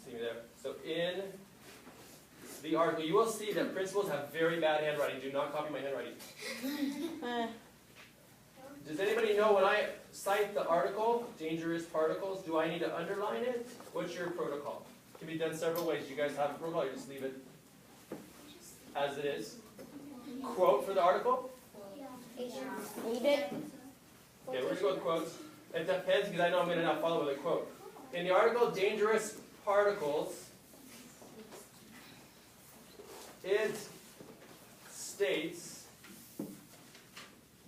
see me there. So in the article, you will see that principals have very bad handwriting. Do not copy my handwriting. Does anybody know when I cite the article, dangerous particles, do I need to underline it? What's your protocol? It can be done several ways. You guys have a protocol, you just leave it as it is. Quote for the article? Read Okay, it. we're going to go with quotes. It depends because I know I'm going to not follow with a quote. In the article, dangerous particles, it states,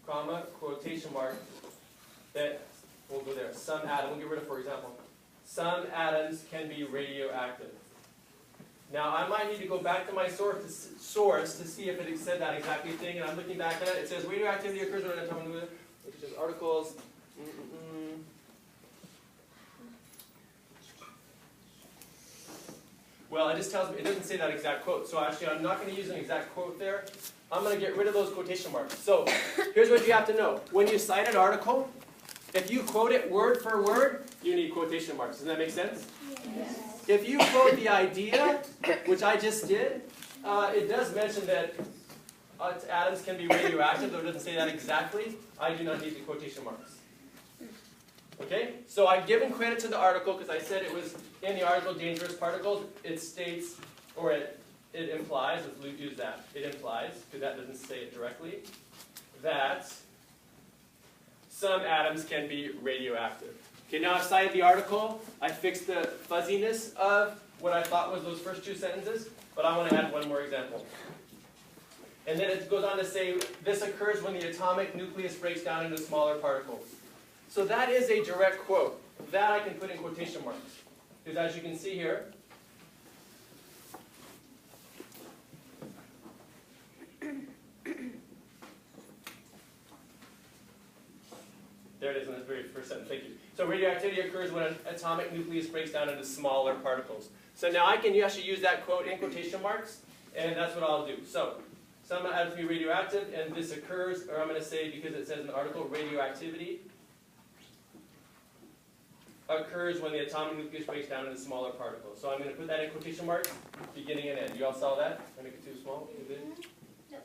comma, quotation mark, that, we'll go there, some atom, we'll get rid of, for example, some atoms can be radioactive. Now, I might need to go back to my source to see if it said that exactly thing, and I'm looking back at it. It says radioactivity occurs when an atom, which is articles. Well, it just tells me, it doesn't say that exact quote. So actually, I'm not going to use an exact quote there. I'm going to get rid of those quotation marks. So here's what you have to know. When you cite an article, if you quote it word for word, you need quotation marks. Does that make sense? Yes. If you quote the idea, which I just did, it does mention that atoms can be radioactive, though it doesn't say that exactly. I do not need the quotation marks. Okay? So I've given credit to the article because I said it was in the article, dangerous particles. It states, or it implies, let's use that. It implies, because that doesn't say it directly, that some atoms can be radioactive. Okay, now I've cited the article. I fixed the fuzziness of what I thought was those first two sentences, but I want to add one more example. And then it goes on to say, this occurs when the atomic nucleus breaks down into smaller particles. So that is a direct quote. That I can put in quotation marks. Because as you can see here, there it is in the very first sentence. Thank you. So radioactivity occurs when an atomic nucleus breaks down into smaller particles. So now I can actually use that quote in quotation marks, and that's what I'll do. So some atoms can be radioactive, and this occurs, or I'm going to say, because it says in the article, radioactivity occurs when the atomic nucleus breaks down into smaller particles. So I'm going to put that in quotation marks, beginning and end. You all saw that? I make it too small? No.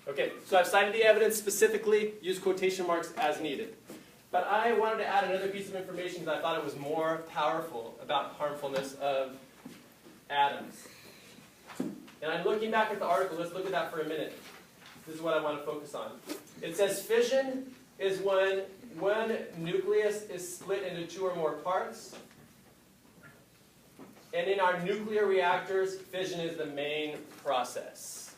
Okay, so I've cited the evidence specifically, use quotation marks as needed. But I wanted to add another piece of information because I thought it was more powerful about harmfulness of atoms. And I'm looking back at the article. Let's look at that for a minute. This is what I want to focus on. It says fission is when one nucleus is split into two or more parts. And in our nuclear reactors, fission is the main process.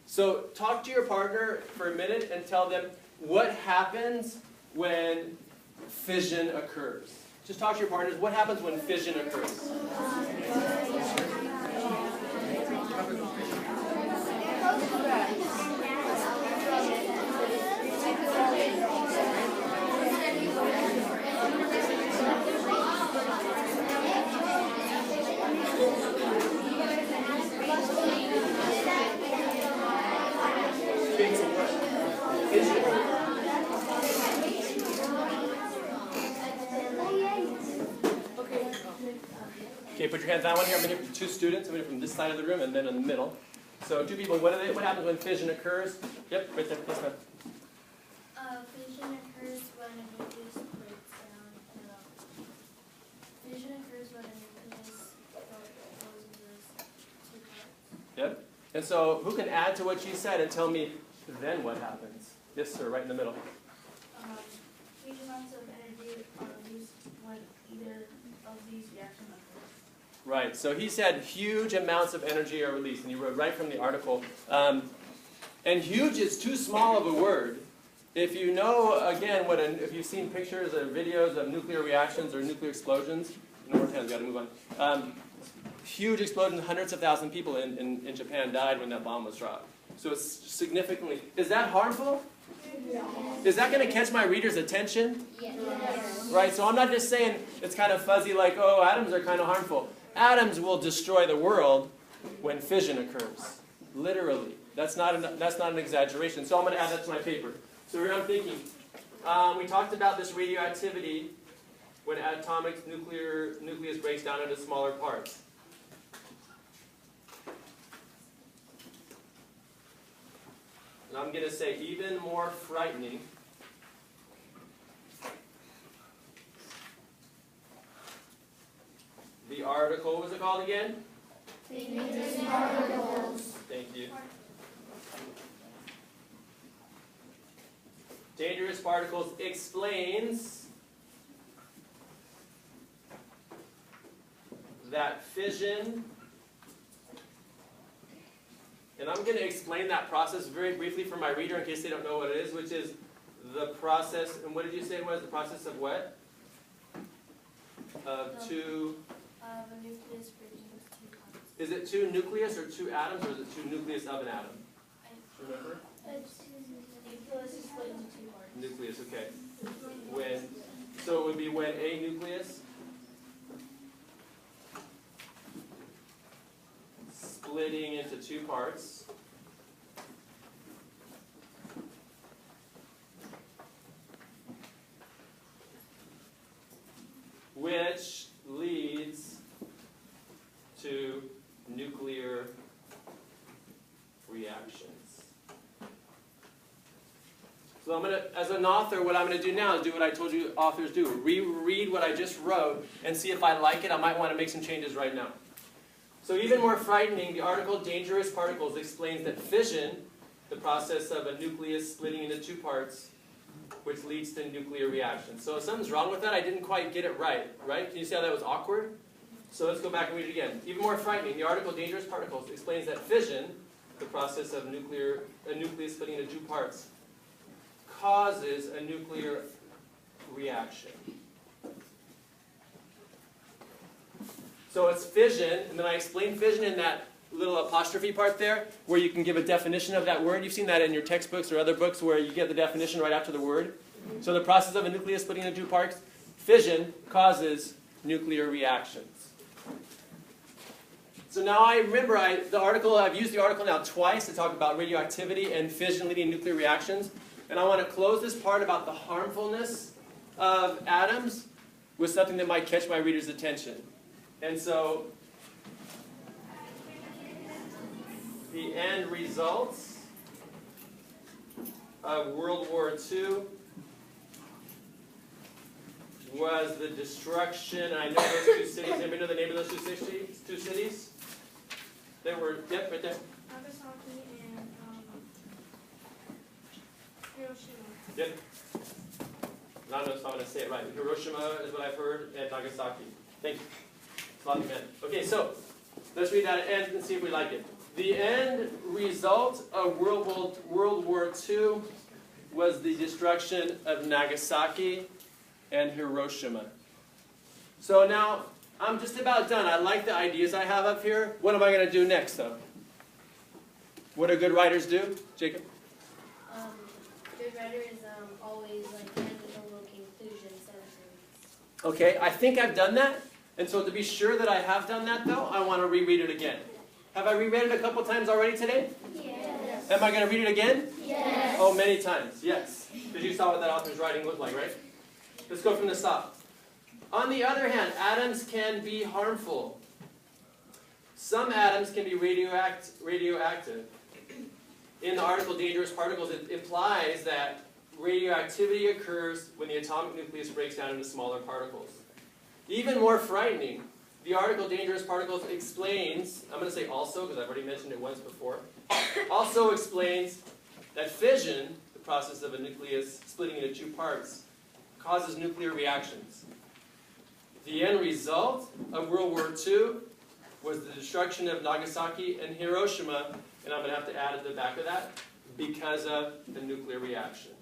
So talk to your partner for a minute and tell them what happens when fission occurs. Just talk to your partners. What happens when fission occurs? Okay, put your hands down. Here. I'm going to hear from two students. I'm going to from this side of the room and then in the middle. So two people. What happens when fission occurs? Yep, right there. Yes, ma'am. Fission occurs when a nucleus breaks down. Fission occurs when a nucleus goes into two parts. Yep. And so who can add to what she said and tell me then what happens? Yes, sir, right in the middle. Huge amounts of energy are released when either of these reactions occurs. Right, so he said huge amounts of energy are released, and he wrote right from the article. And huge is too small of a word. If you know, again, if you've seen pictures or videos of nuclear reactions or nuclear explosions, no more times, we've got to move on. Huge explosions, hundreds of thousands of people in Japan died when that bomb was dropped. So it's significantly, is that harmful? Is that going to catch my reader's attention? Yes. Right, so I'm not just saying it's kind of fuzzy like, oh, atoms are kind of harmful. Atoms will destroy the world when fission occurs. Literally. That's not an exaggeration. So I'm going to add that to my paper. So here I'm thinking, we talked about this radioactivity when atomic nucleus breaks down into smaller parts. And I'm going to say even more frightening. The article, what was it called again? Dangerous particles. Thank you. Dangerous particles explains that fission, and I'm going to explain that process very briefly for my reader in case they don't know what it is, which is the process, and what did you say it was? The process of what? Of two... a nucleus breaking into two parts. Is it two nucleus or two atoms, or is it two nucleus of an atom? Remember? Nucleus is split into two parts. Nucleus, okay. So it would be when a nucleus splitting into two parts which leads to nuclear reactions. So I'm going to, as an author, what I'm going to do now is do what I told you authors do. Reread what I just wrote and see if I like it. I might want to make some changes right now. So even more frightening, the article Dangerous Particles explains that fission, the process of a nucleus splitting into two parts, which leads to nuclear reactions. So if something's wrong with that, I didn't quite get it right? Can you see how that was awkward? So let's go back and read it again. Even more frightening, the article Dangerous Particles explains that fission, the process of a nucleus splitting into two parts, causes a nuclear reaction. So it's fission, and then I explain fission in that little apostrophe part there, where you can give a definition of that word. You've seen that in your textbooks or other books where you get the definition right after the word. So the process of a nucleus splitting into two parts, fission causes nuclear reactions. So now I remember I've used the article now twice to talk about radioactivity and fission leading to nuclear reactions. And I want to close this part about the harmfulness of atoms with something that might catch my reader's attention. And so the end results of World War II was the destruction, and I know those two cities. Anybody know the name of those two cities? They were, yep, right there. Nagasaki and Hiroshima. Yep. I don't know if I'm going to say it right. Hiroshima is what I've heard, and Nagasaki. Thank you. That's a lot of men. Okay, so let's read that and see if we like it. The end result of World War II was the destruction of Nagasaki and Hiroshima. So now, I'm just about done. I like the ideas I have up here. What am I going to do next, though? What do good writers do? Jacob? Good writers always end with a little conclusion, sentence. Okay, I think I've done that. And so to be sure that I have done that, though, I want to reread it again. Have I reread it a couple times already today? Yes. Am I going to read it again? Yes. Oh, many times, yes. Because you saw what that author's writing looked like, right? Let's go from the top. On the other hand, atoms can be harmful. Some atoms can be radioactive. In the article Dangerous Particles, it implies that radioactivity occurs when the atomic nucleus breaks down into smaller particles. Even more frightening, the article Dangerous Particles explains, I'm going to say also because I've already mentioned it once before, also explains that fission, the process of a nucleus splitting into two parts, causes nuclear reactions. The end result of World War II was the destruction of Nagasaki and Hiroshima, and I'm going to have to add at the back of that, because of the nuclear reaction.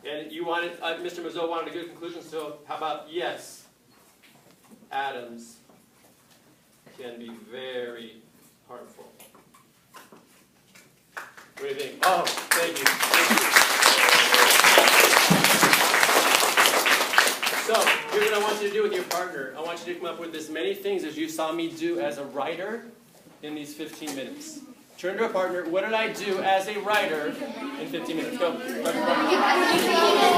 And you wanted, Mr. Mazzo wanted a good conclusion, so how about yes, atoms can be very harmful. What do you think? Oh, thank you. So, here's what I want you to do with your partner. I want you to come up with as many things as you saw me do as a writer in these 15 minutes. Turn to a partner. What did I do as a writer in 15 minutes? Go. Dr. Winters.